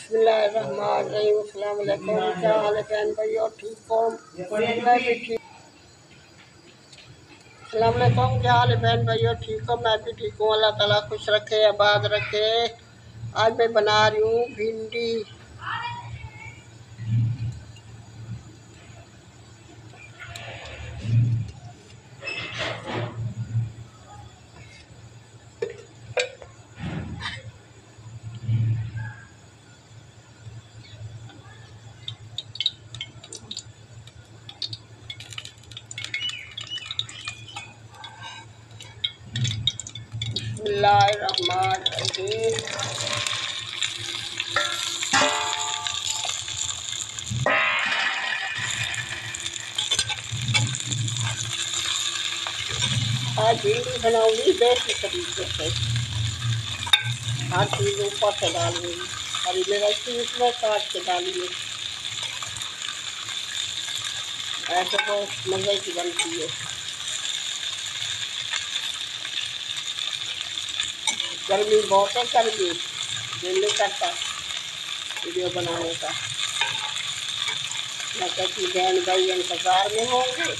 बिस्मिल्लाहिर्रहमानिर्रहीम। अस्सलाम वालेकुम। क्या हाल है बहन भाइयों, ठीक हो? मैं भी ठीक। अस्सलाम वालेकुम। क्या हाल है बहन भाइयों, ठीक हो? मैं भी ठीक हूँ। अल्लाह ताला खुश रखे, आबाद रखे। आज मैं बना रही हूँ भिंडी। बिस्मिल्लाहिर्रहमानिर्रहीम। आज भिंडी बनाऊंगी देसी तरीके से। हर चीज़ ऊपर से डालूंगी, हरी मिर्ची इसमें काट के डालूंगी। ऐसे बहुत मज़े की बनती है। गर्मी बहुत है, गर्मी दिल नहीं करता वीडियो बनाने का। मैं कहती बहन भाई इंतज़ार में होंगे,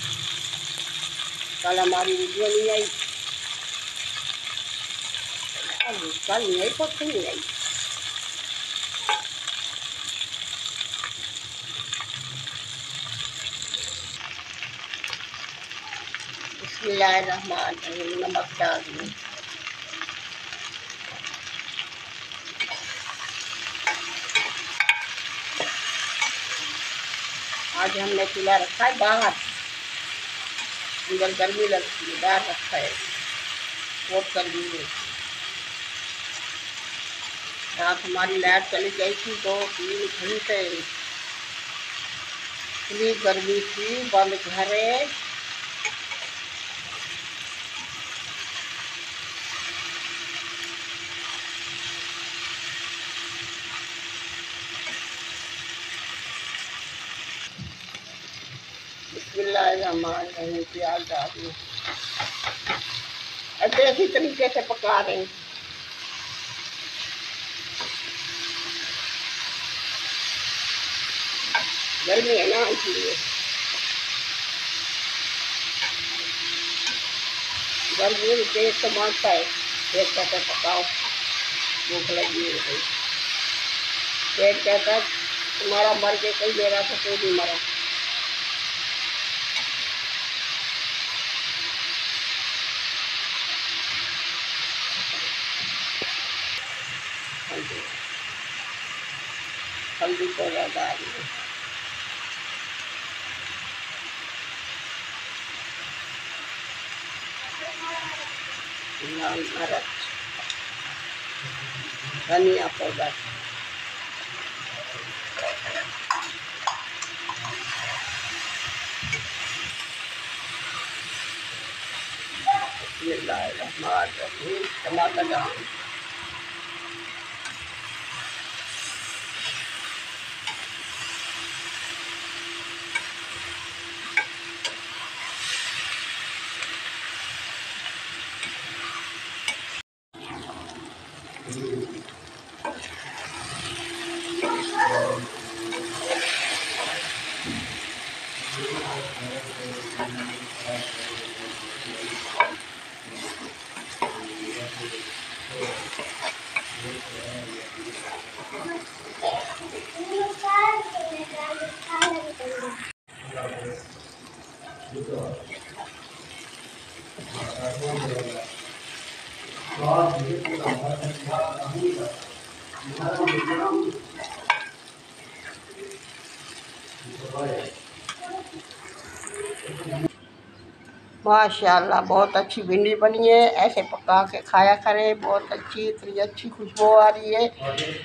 कल हमारी वीडियो नहीं आई, कल नहीं आई, कुछ नहीं आई। बिस्मिल्लाहिर्रहमानिर्रहीम। नमक डाल दूँ। आज हमने चूल्हा रखा है बाहर, अंदर गर्मी लगती है, बाहर रखा है, बहुत गर्मी है। रात हमारी लाइट चली गई थी 2-3 घंटे, इतनी गर्मी थी। बंद घर है। बिस्मिल्लाहिर्रहमानिर्रहीम। प्याज डाल दूँ। ऐसे इसी तरीके से पका दें। गर्मी है ना, इसलिए गर्मी में तेज तो मारता है। पेट कहता पकाओ, भूख लगी है भाई। पेट कहता तुम्हारा मर के कहीं मेरा तो कोई नहीं मरा। हल्दी पाउडर डाल दें। लाल मिर्च, धनिया पाउडर, टमाटर डाल। माशाल्लाह बहुत अच्छी भिंडी बनी है। ऐसे पका के खाया करें, बहुत अच्छी, इतनी अच्छी खुशबू आ रही है,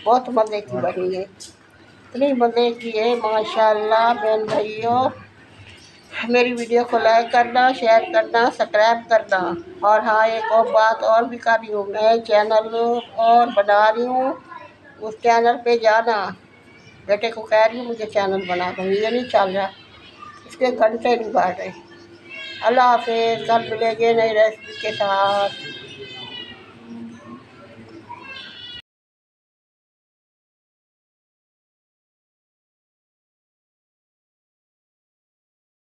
बहुत मज़े की बनी है, इतनी मज़े की है माशाल्लाह। बहन भाइयों, मेरी वीडियो को लाइक करना, शेयर करना, सब्सक्राइब करना। और हाँ, एक और बात और भी कर रही हूँ, मैं चैनल और बना रही हूँ, उस चैनल पे जाना। बेटे को कह रही हूँ मुझे चैनल बना दो, ये नहीं चल रहा, इसके घंटे नहीं बढ़ रहे। अल्लाह हाफ़िज़। कल मिलेंगे नई रेसिपी के साथ।